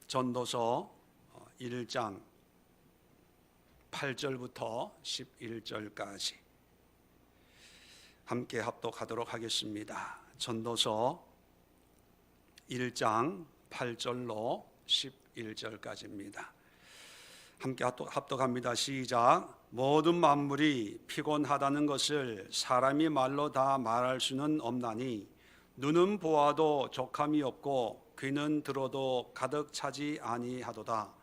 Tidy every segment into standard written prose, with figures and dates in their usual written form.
전도서 1장 8절부터 11절까지 함께 합독하도록 하겠습니다. 전도서 1장 8절로 11절까지입니다. 함께 합독합니다. 시작. 모든 만물이 피곤하다는 것을 사람이 말로 다 말할 수는 없나니 눈은 보아도 족함이 없고 귀는 들어도 가득 차지 아니하도다.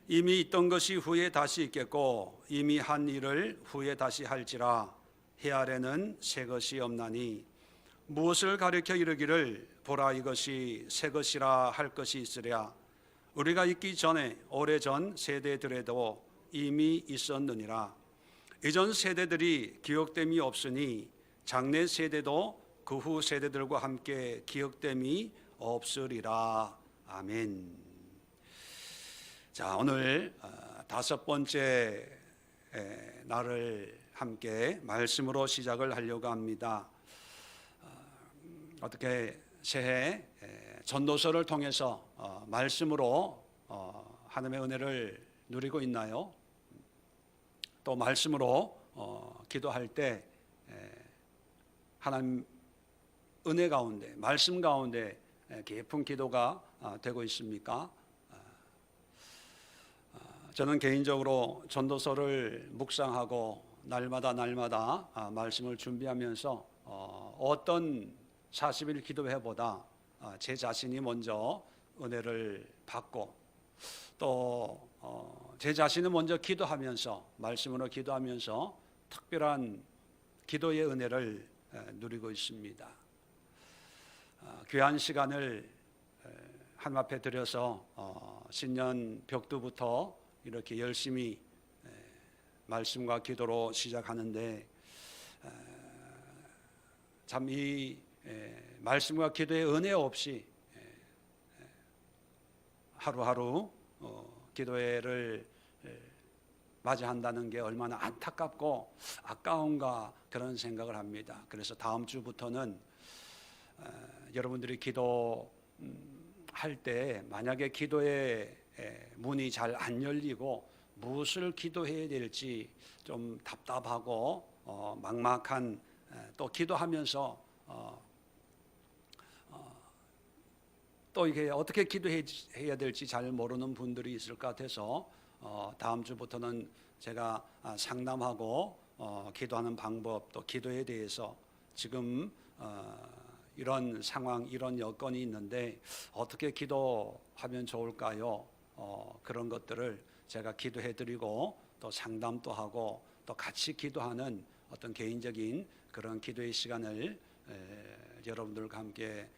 이미 있던 것이 후에 다시 있겠고 이미 한 일을 후에 다시 할지라. 해 아래는 새 것이 없나니 무엇을 가리켜 이르기를 보라 이것이 새 것이라 할 것이 있으랴. 우리가 있기 전에 오래전 세대들에도 이미 있었느니라. 이전 세대들이 기억됨이 없으니 장래 세대도 그 후 세대들과 함께 기억됨이 없으리라. 아멘. 자, 오늘 다섯 번째 날을 함께 말씀으로 시작을 하려고 합니다. 어떻게 새해 전도서를 통해서 말씀으로 하나님의 은혜를 누리고 있나요? 또 말씀으로 기도할 때 하나님 은혜 가운데, 말씀 가운데 깊은 기도가 되고 있습니까? 저는 개인적으로 전도서를 묵상하고 날마다 말씀을 준비하면서 어떤 40일 기도회보다 제 자신이 먼저 은혜를 받고 또 제 자신은 먼저 기도하면서 말씀으로 기도하면서 특별한 기도의 은혜를 누리고 있습니다. 귀한 시간을 하나님 앞에 들여서 신년 벽두부터 이렇게 열심히 말씀과 기도로 시작하는데 참 이 말씀과 기도의 은혜 없이 하루하루 기도회를 맞이한다는 게 얼마나 안타깝고 아까운가 그런 생각을 합니다. 그래서 다음 주부터는 여러분들이 기도할 때 만약에 기도의 문이 잘 안 열리고 무엇을 기도해야 될지 좀 답답하고 막막한 또 기도하면서 또 이게 어떻게 기도해야 될지 잘 모르는 분들이 있을 것 같아서 다음 주부터는 제가 상담하고 기도하는 방법 또 기도에 대해서 지금 이런 상황 이런 여건이 있는데 어떻게 기도하면 좋을까요? 그런 것들을 제가 기도해드리고 또 상담도 하고 또 같이 기도하는 어떤 개인적인 그런 기도의 시간을 여러분들과 함께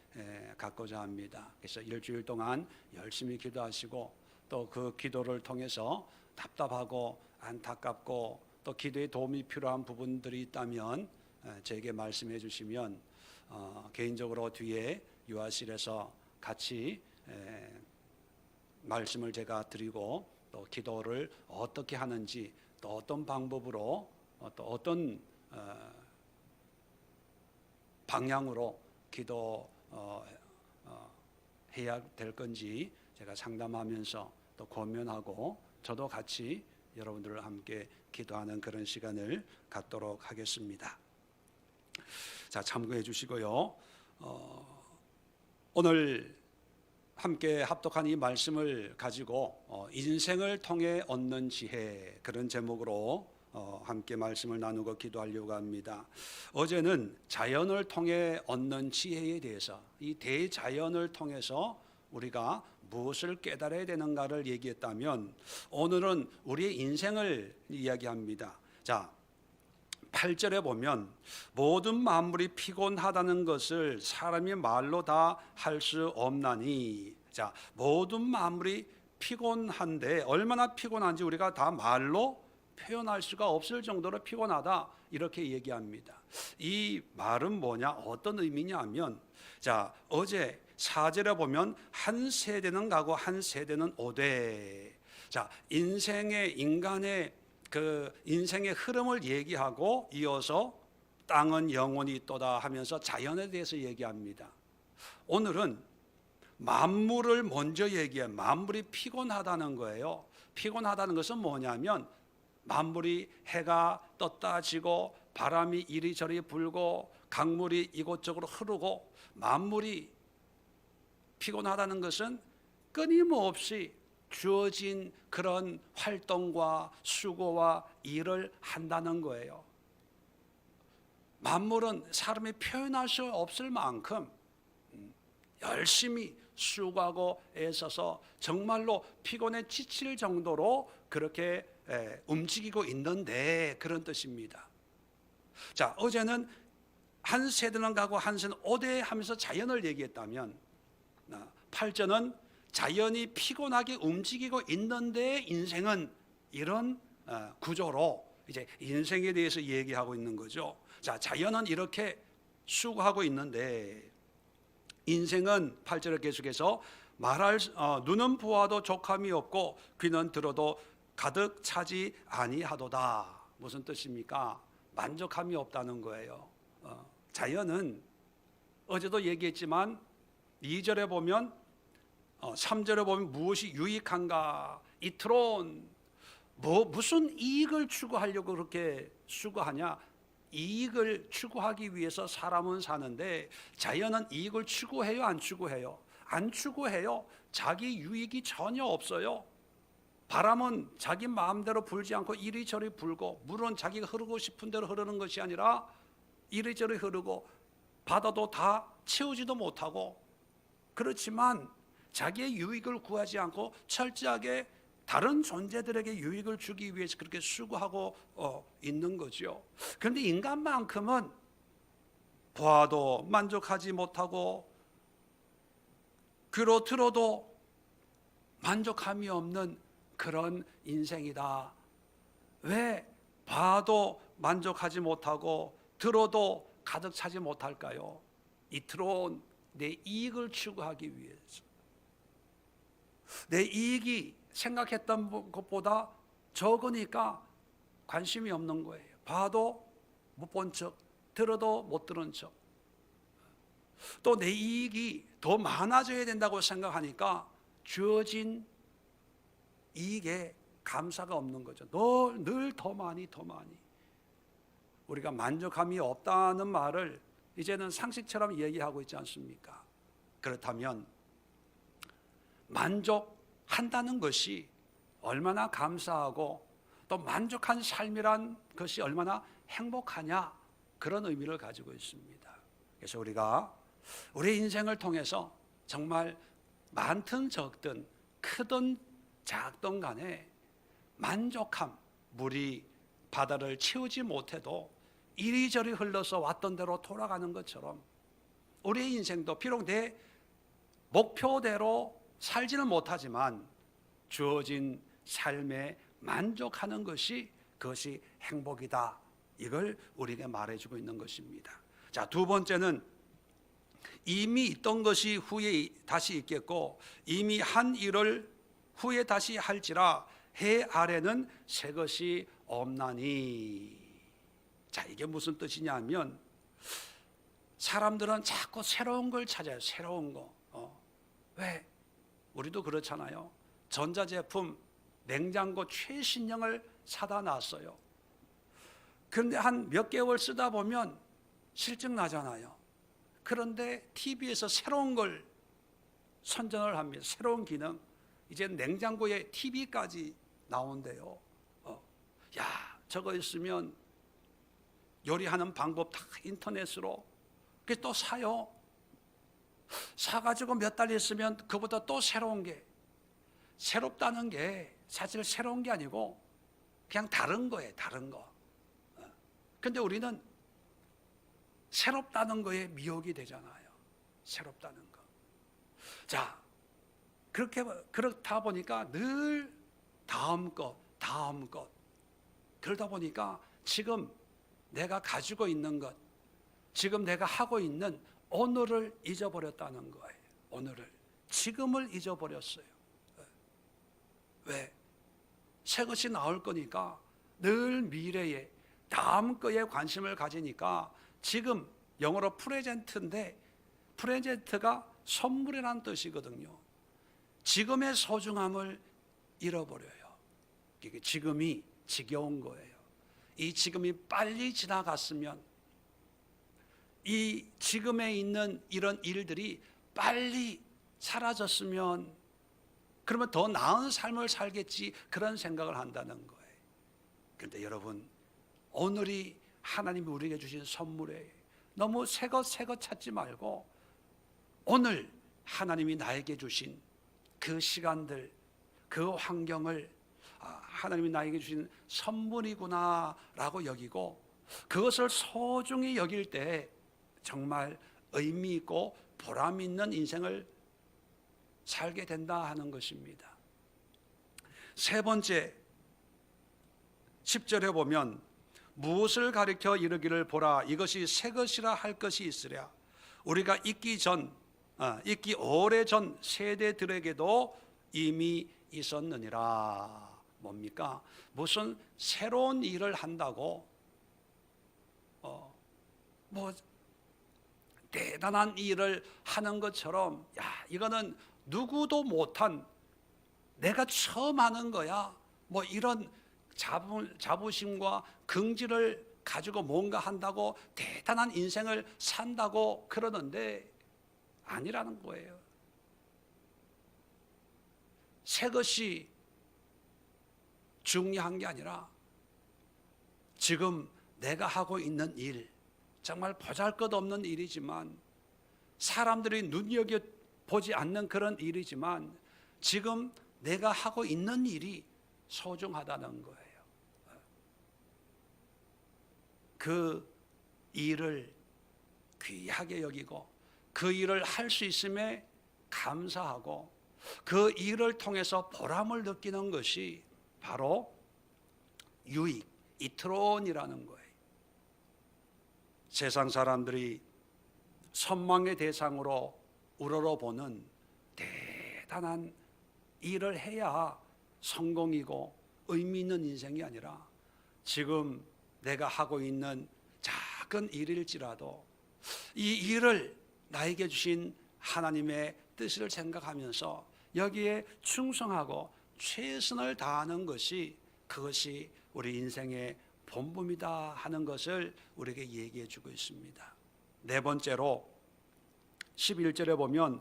갖고자 합니다. 그래서 일주일 동안 열심히 기도하시고 또 그 기도를 통해서 답답하고 안타깝고 또 기도에 도움이 필요한 부분들이 있다면 제게 말씀해 주시면 개인적으로 뒤에 유아실에서 같이 말씀을 제가 드리고 또 기도를 어떻게 하는지 또 어떤 방법으로 또 어떤 방향으로 기도해야 될 건지 제가 상담하면서 또 권면하고 저도 같이 여러분들과 함께 기도하는 그런 시간을 갖도록 하겠습니다. 자, 참고해 주시고요. 오늘 함께 합독한 이 말씀을 가지고 인생을 통해 얻는 지혜 그런 제목으로 함께 말씀을 나누고 기도하려고 합니다. 어제는 자연을 통해 얻는 지혜에 대해서 이 대자연을 통해서 우리가 무엇을 깨달아야 되는가를 얘기했다면 오늘은 우리의 인생을 이야기합니다. 자, 8절에 보면 모든 만물이 피곤하다는 것을 사람이 말로 다 할 수 없나니. 자, 모든 만물이 피곤한데 얼마나 피곤한지 우리가 다 말로 표현할 수가 없을 정도로 피곤하다 이렇게 얘기합니다. 이 말은 뭐냐 어떤 의미냐 하면 자 어제 4절에 보면 한 세대는 가고 한 세대는 오되 자 인생의 인간의 그 인생의 흐름을 얘기하고 이어서 땅은 영원히 있도다 하면서 자연에 대해서 얘기합니다. 오늘은 만물을 먼저 얘기해. 만물이 피곤하다는 거예요. 피곤하다는 것은 뭐냐면 만물이 해가 떴다 지고 바람이 이리저리 불고 강물이 이곳저곳 흐르고 만물이 피곤하다는 것은 끊임없이 주어진 그런 활동과 수고와 일을 한다는 거예요. 만물은 사람이 표현할 수 없을 만큼 열심히 수고하고 애써서 정말로 피곤에 지칠 정도로 그렇게 움직이고 있는데, 그런 뜻입니다. 자, 어제는 한 세대는 가고 한 세대는 오대 하면서 자연을 얘기했다면, 8절은 자연이 피곤하게 움직이고 있는데 인생은 이런 구조로 이제 인생에 대해서 얘기하고 있는 거죠. 자, 자연은 이렇게 수고하고 있는데 인생은 8절을 계속해서 눈은 보아도 족함이 없고 귀는 들어도 가득 차지 아니하도다. 무슨 뜻입니까? 만족함이 없다는 거예요. 자연은 어제도 얘기했지만 2절에 보면 3절에 보면 무엇이 유익한가? 이트론 무슨 이익을 추구하려고 그렇게 수고하냐? 이익을 추구하기 위해서 사람은 사는데 자연은 이익을 추구해요? 안 추구해요? 안 추구해요. 자기 유익이 전혀 없어요. 바람은 자기 마음대로 불지 않고 이리저리 불고, 물은 자기가 흐르고 싶은 대로 흐르는 것이 아니라 이리저리 흐르고, 바다도 다 채우지도 못하고, 그렇지만 자기의 유익을 구하지 않고 철저하게 다른 존재들에게 유익을 주기 위해서 그렇게 수고하고 있는 거죠. 그런데 인간만큼은 보아도 만족하지 못하고 귀로 들어도 만족함이 없는 그런 인생이다. 왜 봐도 만족하지 못하고 들어도 가득 차지 못할까요? 이트론 내 이익을 추구하기 위해서, 내 이익이 생각했던 것보다 적으니까 관심이 없는 거예요. 봐도 못 본 척, 들어도 못 들은 척. 또 내 이익이 더 많아져야 된다고 생각하니까 주어진 이익에 감사가 없는 거죠. 늘 더 많이 더 많이. 우리가 만족함이 없다는 말을 이제는 상식처럼 얘기하고 있지 않습니까? 그렇다면 만족한다는 것이 얼마나 감사하고 또 만족한 삶이란 것이 얼마나 행복하냐, 그런 의미를 가지고 있습니다. 그래서 우리가 우리 인생을 통해서 정말 많든 적든 크든 작든 간에 만족함, 물이 바다를 채우지 못해도 이리저리 흘러서 왔던 대로 돌아가는 것처럼 우리의 인생도 비록 내 목표대로 살지는 못하지만 주어진 삶에 만족하는 것이, 그것이 행복이다. 이걸 우리에게 말해주고 있는 것입니다. 자, 두 번째는 이미 있던 것이 후에 다시 있겠고 이미 한 일을 후에 다시 할지라 해 아래는 새 것이 없나니. 자, 이게 무슨 뜻이냐면 사람들은 자꾸 새로운 걸 찾아요. 새로운 거. 왜? 우리도 그렇잖아요. 전자제품 냉장고 최신형을 사다 놨어요. 그런데 한 몇 개월 쓰다 보면 실증 나잖아요. 그런데 TV에서 새로운 걸 선전을 합니다. 새로운 기능. 이제 냉장고에 TV까지 나온대요. 야, 저거 있으면 요리하는 방법 다 인터넷으로. 그래서 또 사요. 사가지고 몇 달 있으면 그보다 또 새로운 게, 새롭다는 게 사실 새로운 게 아니고 그냥 다른 거예요. 다른 거. 근데 우리는 새롭다는 거에 미혹이 되잖아요. 새롭다는 거. 자, 그렇다 보니까 늘 다음 것. 그러다 보니까 지금 내가 가지고 있는 것, 지금 내가 하고 있는 오늘을 잊어버렸다는 거예요. 오늘을, 지금을 잊어버렸어요. 왜? 새 것이 나올 거니까 늘 미래에 다음 거에 관심을 가지니까 지금 영어로 프레젠트인데 프레젠트가 선물이라는 뜻이거든요. 지금의 소중함을 잃어버려요. 이게 지금이 지겨운 거예요. 이 지금이 빨리 지나갔으면, 이 지금에 있는 이런 일들이 빨리 사라졌으면, 그러면 더 나은 삶을 살겠지, 그런 생각을 한다는 거예요. 그런데 여러분, 오늘이 하나님이 우리에게 주신 선물이에요. 너무 새것 찾지 말고 오늘 하나님이 나에게 주신 그 시간들, 그 환경을 하나님이 나에게 주신 선물이구나 라고 여기고, 그것을 소중히 여길 때 정말 의미 있고 보람 있는 인생을 살게 된다 하는 것입니다. 세 번째, 10절에 보면 무엇을 가리켜 이르기를 보라, 이것이 새 것이라 할 것이 있으랴. 우리가 있기 오래전 세대들에게도 이미 있었느니라. 뭡니까? 무슨 새로운 일을 한다고 뭐 대단한 일을 하는 것처럼, 이거는 누구도 못한, 내가 처음 하는 거야, 뭐 이런 자부심과 긍지를 가지고 뭔가 한다고 대단한 인생을 산다고 그러는데 아니라는 거예요. 새 것이 중요한 게 아니라 지금 내가 하고 있는 일, 정말 보잘것없는 일이지만, 사람들이 눈여겨보지 않는 그런 일이지만, 지금 내가 하고 있는 일이 소중하다는 거예요. 그 일을 귀하게 여기고, 그 일을 할 수 있음에 감사하고, 그 일을 통해서 보람을 느끼는 것이 바로 유익, 이트론이라는 거예요. 세상 사람들이 선망의 대상으로 우러러보는 대단한 일을 해야 성공이고 의미 있는 인생이 아니라, 지금 내가 하고 있는 작은 일일지라도 이 일을 나에게 주신 하나님의 뜻을 생각하면서 여기에 충성하고 최선을 다하는 것이, 그것이 우리 인생의 본분이다 하는 것을 우리에게 얘기해 주고 있습니다. 네 번째로 11절에 보면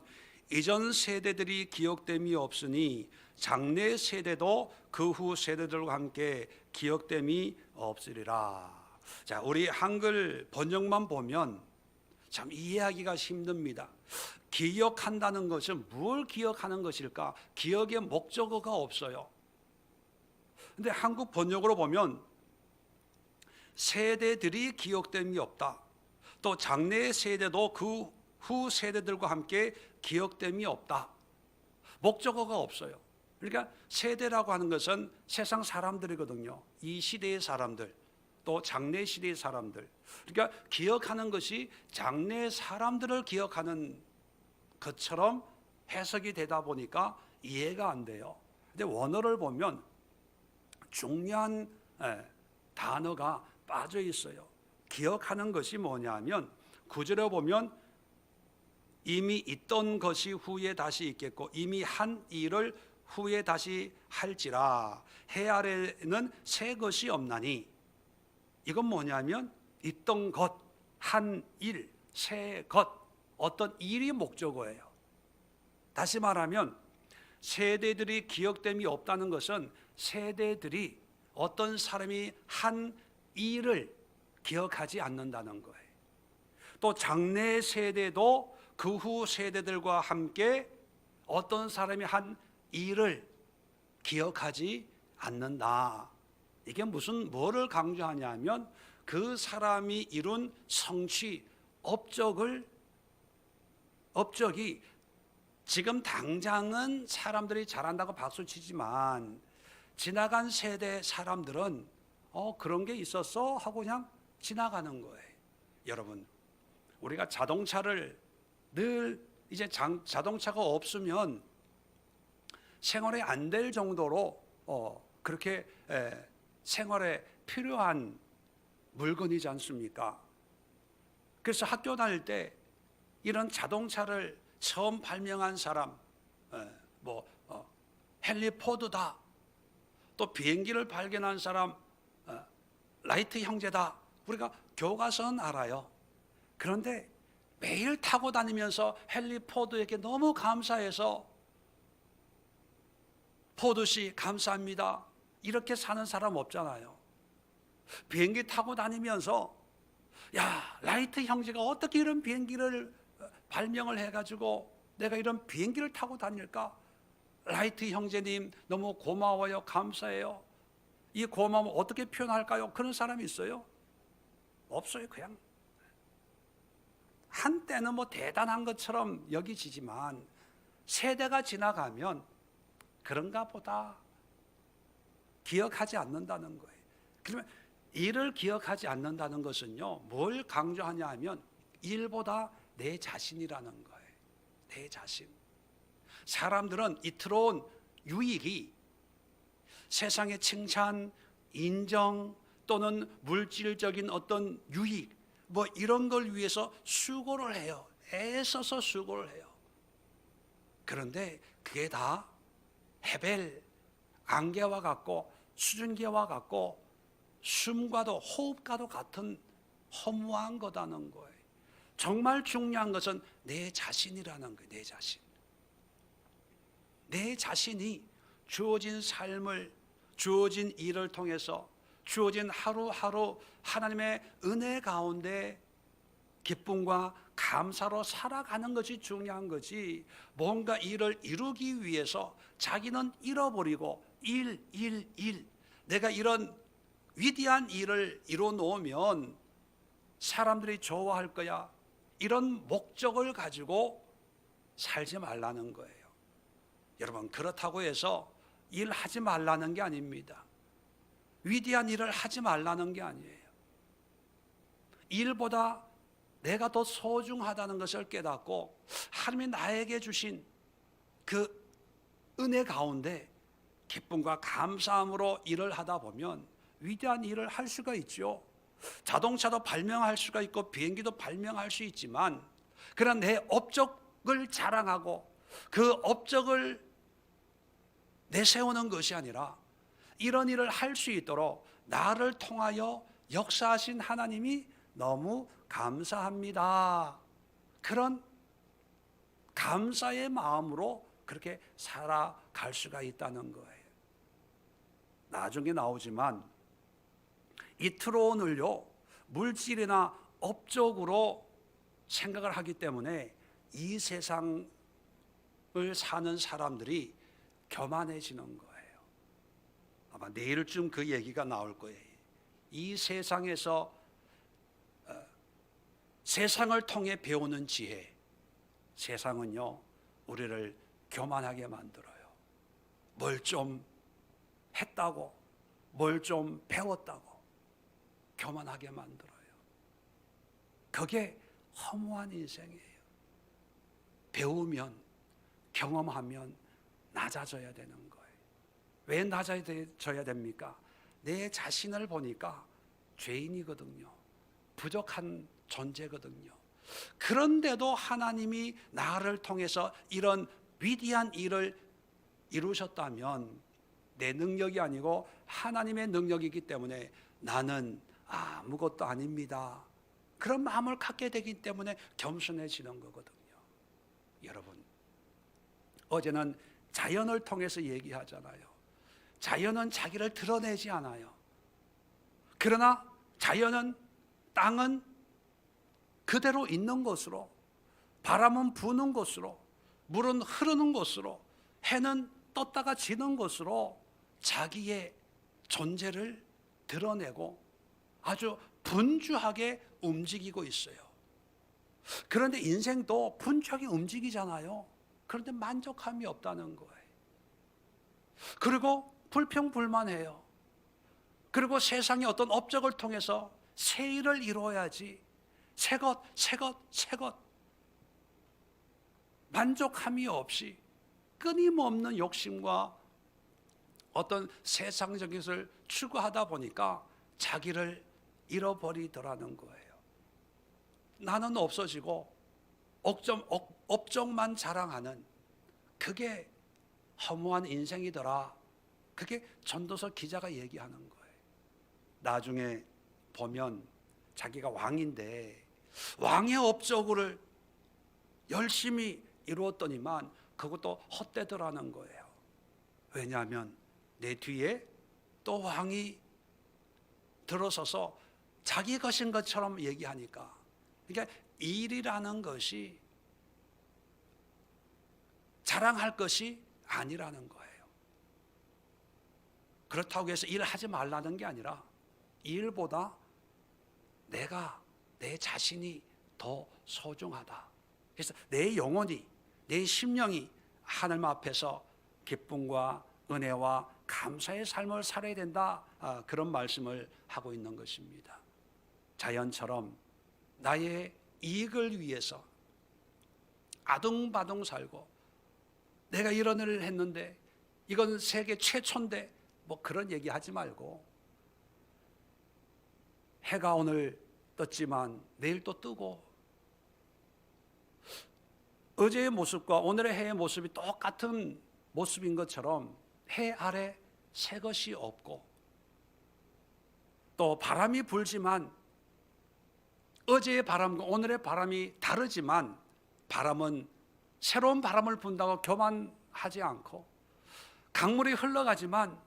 이전 세대들이 기억됨이 없으니 장래 세대도 그 후 세대들과 함께 기억됨이 없으리라. 자, 우리 한글 번역만 보면 참 이해하기가 힘듭니다. 기억한다는 것은 뭘 기억하는 것일까? 기억의 목적어가 없어요. 근데 한국 번역으로 보면 세대들이 기억됨이 없다, 또 장래 세대도 그 후 세대들과 함께 기억됨이 없다. 목적어가 없어요. 그러니까 세대라고 하는 것은 세상 사람들이거든요. 이 시대의 사람들, 또 장래 시대의 사람들. 그러니까 기억하는 것이 장래 사람들을 기억하는 것처럼 해석이 되다 보니까 이해가 안 돼요. 근데 원어를 보면 중요한 단어가 빠져 있어요. 기억하는 것이 뭐냐면 9절에 보면 이미 있던 것이 후에 다시 있겠고 이미 한 일을 후에 다시 할지라 해 아래는 새 것이 없나니. 이건 뭐냐면 있던 것, 한 일, 새 것, 어떤 일이 목적어예요. 다시 말하면 세대들이 기억됨이 없다는 것은 세대들이 어떤 사람이 한 일을 기억하지 않는다는 거예요. 또 장래 세대도 그 후 세대들과 함께 어떤 사람이 한 일을 기억하지 않는다. 이게 뭐를 강조하냐면 그 사람이 이룬 성취, 업적이 지금 당장은 사람들이 잘한다고 박수치지만 지나간 세대 사람들은 그런 게 있었어 하고 그냥 지나가는 거예요. 여러분, 우리가 자동차를 늘 이제 자동차가 없으면 생활에 안 될 정도로 그렇게 생활에 필요한 물건이지 않습니까? 그래서 학교 다닐 때 이런 자동차를 처음 발명한 사람, 헨리 포드다. 또 비행기를 발견한 사람, 라이트 형제다. 우리가 교과서는 알아요. 그런데 매일 타고 다니면서 헨리 포드에게 너무 감사해서 포드 씨 감사합니다. 이렇게 사는 사람 없잖아요. 비행기 타고 다니면서 야, 라이트 형제가 어떻게 이런 비행기를 발명을 해가지고 내가 이런 비행기를 타고 다닐까? 라이트 형제님 너무 고마워요. 감사해요. 이 고마움 어떻게 표현할까요? 그런 사람이 있어요? 없어요. 그냥 한때는 뭐 대단한 것처럼 여기지만 세대가 지나가면 그런가 보다 기억하지 않는다는 거예요. 그러면 일을 기억하지 않는다는 것은요, 뭘 강조하냐 하면 일보다 내 자신이라는 거예요. 내 자신. 사람들은 이 들어온 유익이 세상의 칭찬, 인정 또는 물질적인 어떤 유익 뭐 이런 걸 위해서 수고를 해요. 애써서 수고를 해요. 그런데 그게 다 헤벨, 안개와 같고 수증기와 같고 숨과도 호흡과도 같은 허무한 거다는 거예요. 정말 중요한 것은 내 자신이라는 거예요. 내 자신. 내 자신이 주어진 삶을, 주어진 일을 통해서 주어진 하루하루 하나님의 은혜 가운데 기쁨과 감사로 살아가는 것이 중요한 거지, 뭔가 일을 이루기 위해서 자기는 잃어버리고 일, 내가 이런 위대한 일을 이루어 놓으면 사람들이 좋아할 거야, 이런 목적을 가지고 살지 말라는 거예요. 여러분, 그렇다고 해서 일하지 말라는 게 아닙니다. 위대한 일을 하지 말라는 게 아니에요. 일보다 내가 더 소중하다는 것을 깨닫고 하나님이 나에게 주신 그 은혜 가운데 기쁨과 감사함으로 일을 하다 보면 위대한 일을 할 수가 있죠. 자동차도 발명할 수가 있고 비행기도 발명할 수 있지만, 그러나 내 업적을 자랑하고 그 업적을 내세우는 것이 아니라 이런 일을 할 수 있도록 나를 통하여 역사하신 하나님이 너무 감사합니다. 그런 감사의 마음으로 그렇게 살아갈 수가 있다는 거예요. 나중에 나오지만 이 트론을요, 물질이나 업적으로 생각을 하기 때문에 이 세상을 사는 사람들이 교만해지는 거예요. 아마 내일쯤 그 얘기가 나올 거예요. 이 세상에서 세상을 통해 배우는 지혜, 세상은요 우리를 교만하게 만들어요. 뭘 좀 했다고, 뭘 좀 배웠다고 교만하게 만들어요. 그게 허무한 인생이에요. 배우면, 경험하면 낮아져야 되는 거예요. 왜 낮아져야 됩니까? 내 자신을 보니까 죄인이거든요. 부족한 존재거든요. 그런데도 하나님이 나를 통해서 이런 위대한 일을 이루셨다면 내 능력이 아니고 하나님의 능력이기 때문에 나는 아무것도 아닙니다. 그런 마음을 갖게 되기 때문에 겸손해지는 거거든요. 여러분, 어제는 자연을 통해서 얘기하잖아요. 자연은 자기를 드러내지 않아요. 그러나 자연은, 땅은 그대로 있는 곳으로, 바람은 부는 곳으로, 물은 흐르는 곳으로, 해는 떴다가 지는 곳으로 자기의 존재를 드러내고 아주 분주하게 움직이고 있어요. 그런데 인생도 분주하게 움직이잖아요. 그런데 만족함이 없다는 거예요. 그리고 불평불만해요. 그리고 세상의 어떤 업적을 통해서 새 일을 이루어야지, 새 것 만족함이 없이 끊임없는 욕심과 어떤 세상적인 것을 추구하다 보니까 자기를 잃어버리더라는 거예요. 나는 없어지고 업적만 자랑하는 그게 허무한 인생이더라. 그게 전도서 기자가 얘기하는 거예요. 나중에 보면 자기가 왕인데 왕의 업적을 열심히 이루었더니만 그것도 헛되더라는 거예요. 왜냐하면 내 뒤에 또 왕이 들어서서 자기 것인 것처럼 얘기하니까. 그러니까 일이라는 것이 자랑할 것이 아니라는 거예요. 그렇다고 해서 일하지 말라는 게 아니라 일보다 내 자신이 더 소중하다. 그래서 내 영혼이, 내 심령이 하나님 앞에서 기쁨과 은혜와 감사의 삶을 살아야 된다. 그런 말씀을 하고 있는 것입니다. 자연처럼 나의 이익을 위해서 아둥바둥 살고 내가 이런 일을 했는데 이건 세계 최초인데 뭐 그런 얘기 하지 말고 해가 오늘 떴지만 내일 또 뜨고 어제의 모습과 오늘의 해의 모습이 똑같은 모습인 것처럼 해 아래 새 것이 없고 또 바람이 불지만 어제의 바람과 오늘의 바람이 다르지만 바람은 새로운 바람을 분다고 교만하지 않고 강물이 흘러가지만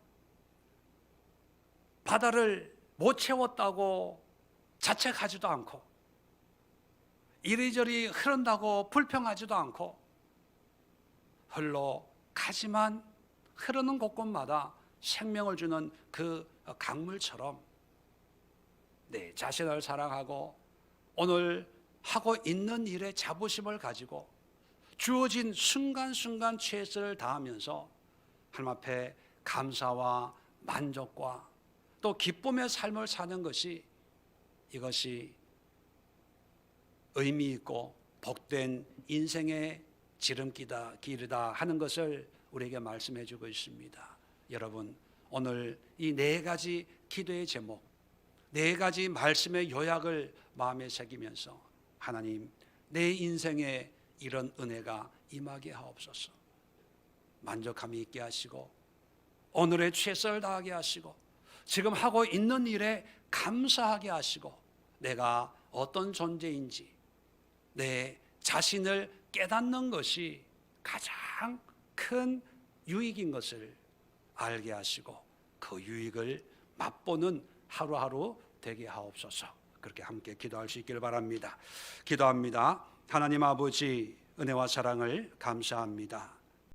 바다를 못 채웠다고 자책하지도 않고 이리저리 흐른다고 불평하지도 않고 흘러가지만 흐르는 곳곳마다 생명을 주는 그 강물처럼 내 자신을 사랑하고 오늘 하고 있는 일에 자부심을 가지고 주어진 순간순간 최선을 다하면서 하나님 앞에 감사와 만족과 또 기쁨의 삶을 사는 것이 이것이 의미 있고 복된 인생의 지름길이다 하는 것을 우리에게 말씀해 주고 있습니다. 여러분, 오늘 이 네 가지 기도의 제목, 네 가지 말씀의 요약을 마음에 새기면서 하나님, 내 인생에 이런 은혜가 임하게 하옵소서. 만족함이 있게 하시고 오늘의 최선을 다하게 하시고 지금 하고 있는 일에 감사하게 하시고 내가 어떤 존재인지 내 자신을 깨닫는 것이 가장 큰 유익인 것을 알게 하시고 그 유익을 맛보는 하루하루 되게 하옵소서. 그렇게 함께 기도할 수 있기를 바랍니다. 기도합니다. 하나님 아버지, 은혜와 사랑을 감사합니다.